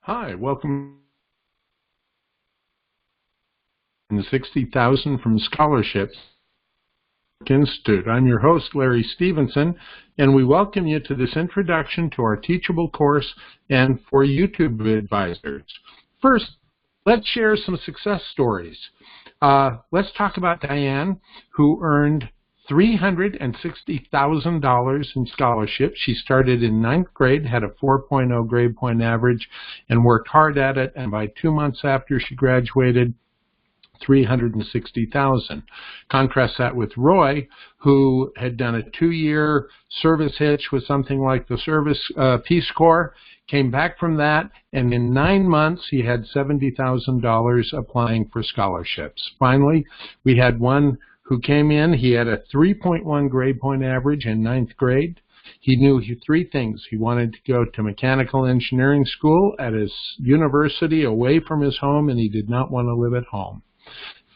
Hi, welcome to 60,000 from Scholarships Institute. I'm your host, Larry Stevenson, and we welcome you to this introduction to our teachable course and for YouTube advisors. First, let's share some success stories. Let's talk about Diane, who earned $360,000 in scholarships. She started in 9th grade, had a 4.0 grade point average, and worked hard at it, and by 2 months after she graduated, $360,000. Contrast that with Roy, who had done a 2-year service hitch with something like the Service Peace Corps, came back from that, and in 9 months he had $70,000 applying for scholarships. Finally, we had one who came in. He had a 3.1 grade point average in 9th grade. He knew 3 things. He wanted to go to mechanical engineering school at his university away from his home, and he did not want to live at home.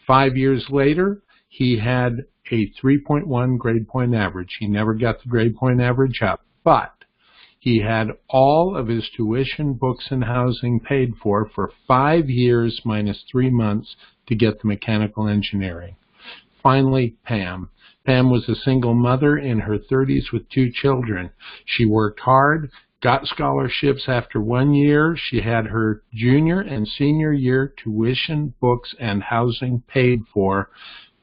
5 years later, he had a 3.1 grade point average. He never got the grade point average up, but he had all of his tuition, books, and housing paid for 5 years minus 3 months to get the mechanical engineering. Finally, Pam. Pam was a single mother in her 30s with 2 children. She worked hard, got scholarships after 1 year. She had her junior and senior year tuition, books, and housing paid for,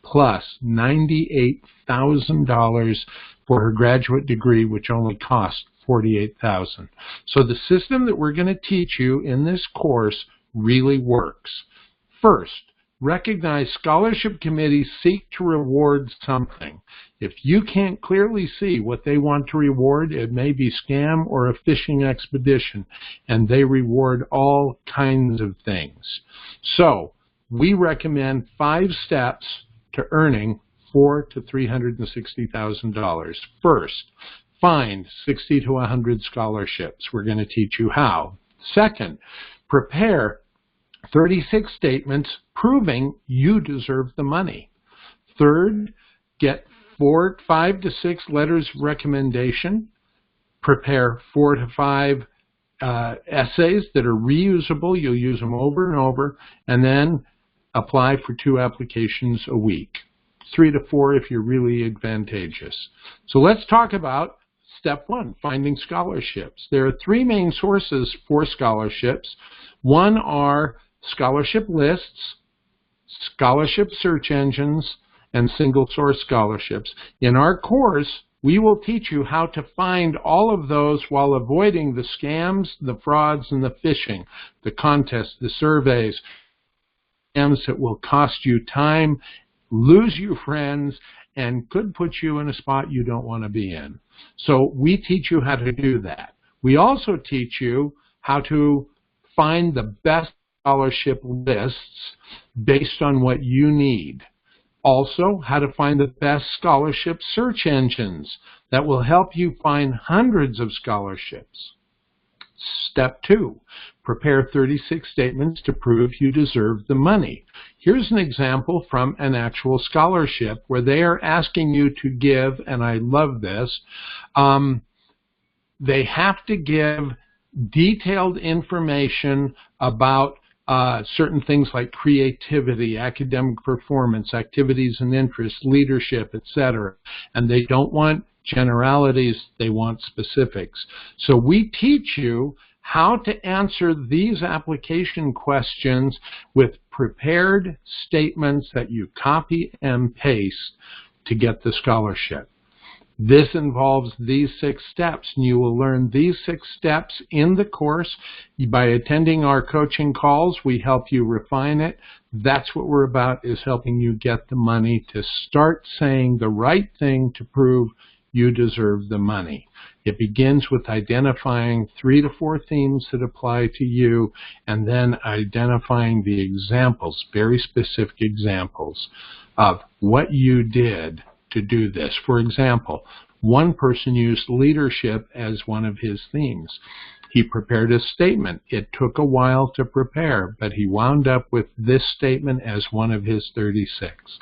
plus $98,000 for her graduate degree, which only cost $48,000. So the system that we're going to teach you in this course really works. First, recognize scholarship committees seek to reward something. If you can't clearly see what they want to reward, it may be scam or a fishing expedition, and they reward all kinds of things. So we recommend 5 steps to earning $400,000 to $360,000. First, find 60 to 100 scholarships. We're going to teach you how. Second, prepare 36 statements proving you deserve the money. Third, get 5 to 6 letters of recommendation. Prepare 4 to 5 essays that are reusable. You'll use them over and over. And then apply for 2 applications a week. 3 to 4 if you're really advantageous. So let's talk about step 1, finding scholarships. There are 3 main sources for scholarships. One are scholarship lists, scholarship search engines, and single source scholarships. In our course, we will teach you how to find all of those while avoiding the scams, the frauds, and the phishing, the contests, the surveys, scams that will cost you time, lose you friends, and could put you in a spot you don't want to be in. So we teach you how to do that. We also teach you how to find the best scholarship lists based on what you need. Also, how to find the best scholarship search engines that will help you find hundreds of scholarships. Step 2, prepare 36 statements to prove you deserve the money. Here's an example from an actual scholarship where they are asking you to give, and I love this, they have to give detailed information about certain things like creativity, academic performance, activities and interests, leadership, etc. And they don't want generalities, they want specifics. So we teach you how to answer these application questions with prepared statements that you copy and paste to get the scholarship. This involves these 6 steps, and you will learn these 6 steps in the course. By attending our coaching calls, we help you refine it. That's what we're about, is helping you get the money to start saying the right thing to prove you deserve the money. It begins with identifying 3 to 4 themes that apply to you, and then identifying the examples, very specific examples of what you did to do this. For example, one person used leadership as one of his themes. He prepared a statement. It took a while to prepare, but he wound up with this statement as one of his 36.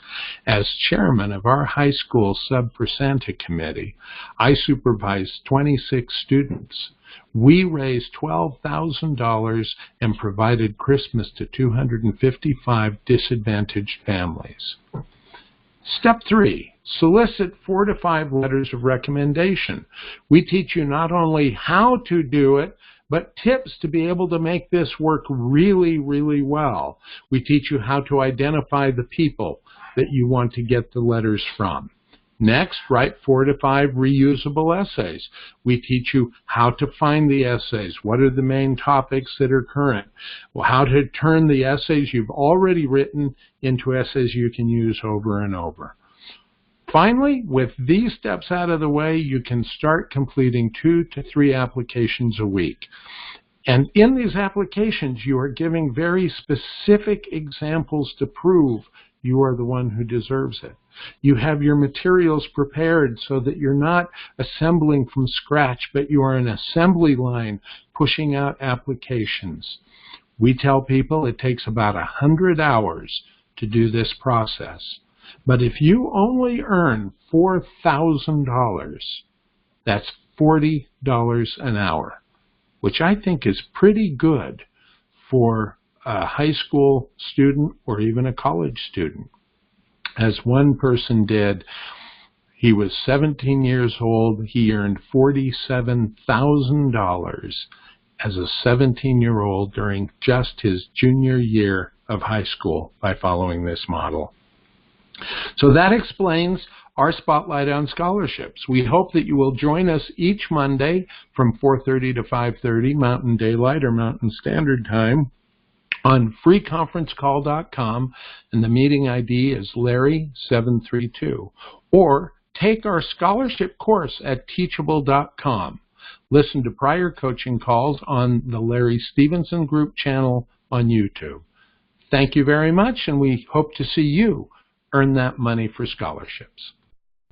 As chairman of our high school Sub for Santa committee, I supervised 26 students. We raised $12,000 and provided Christmas to 255 disadvantaged families. Step 3, solicit 4 to 5 letters of recommendation. We teach you not only how to do it, but tips to be able to make this work really, really well. We teach you how to identify the people that you want to get the letters from. Next, write 4 to 5 reusable essays. We teach you how to find the essays, what are the main topics that are current, how to turn the essays you've already written into essays you can use over and over. Finally, with these steps out of the way, you can start completing 2 to 3 applications a week. And in these applications, you are giving very specific examples to prove you are the one who deserves it. You have your materials prepared so that you're not assembling from scratch, but you are an assembly line pushing out applications. We tell people it takes about 100 hours to do this process. But if you only earn $4,000, that's $40 an hour, which I think is pretty good for a high school student or even a college student. As one person did, he was 17 years old. He earned $47,000 as a 17-year-old during just his junior year of high school by following this model. So that explains our Spotlight on Scholarships. We hope that you will join us each Monday from 4:30 to 5:30 Mountain Daylight or Mountain Standard Time on freeconferencecall.com, and the meeting ID is Larry732. Or take our scholarship course at teachable.com. Listen to prior coaching calls on the Larry Stevenson Group channel on YouTube. Thank you very much, and we hope to see you earn that money for scholarships.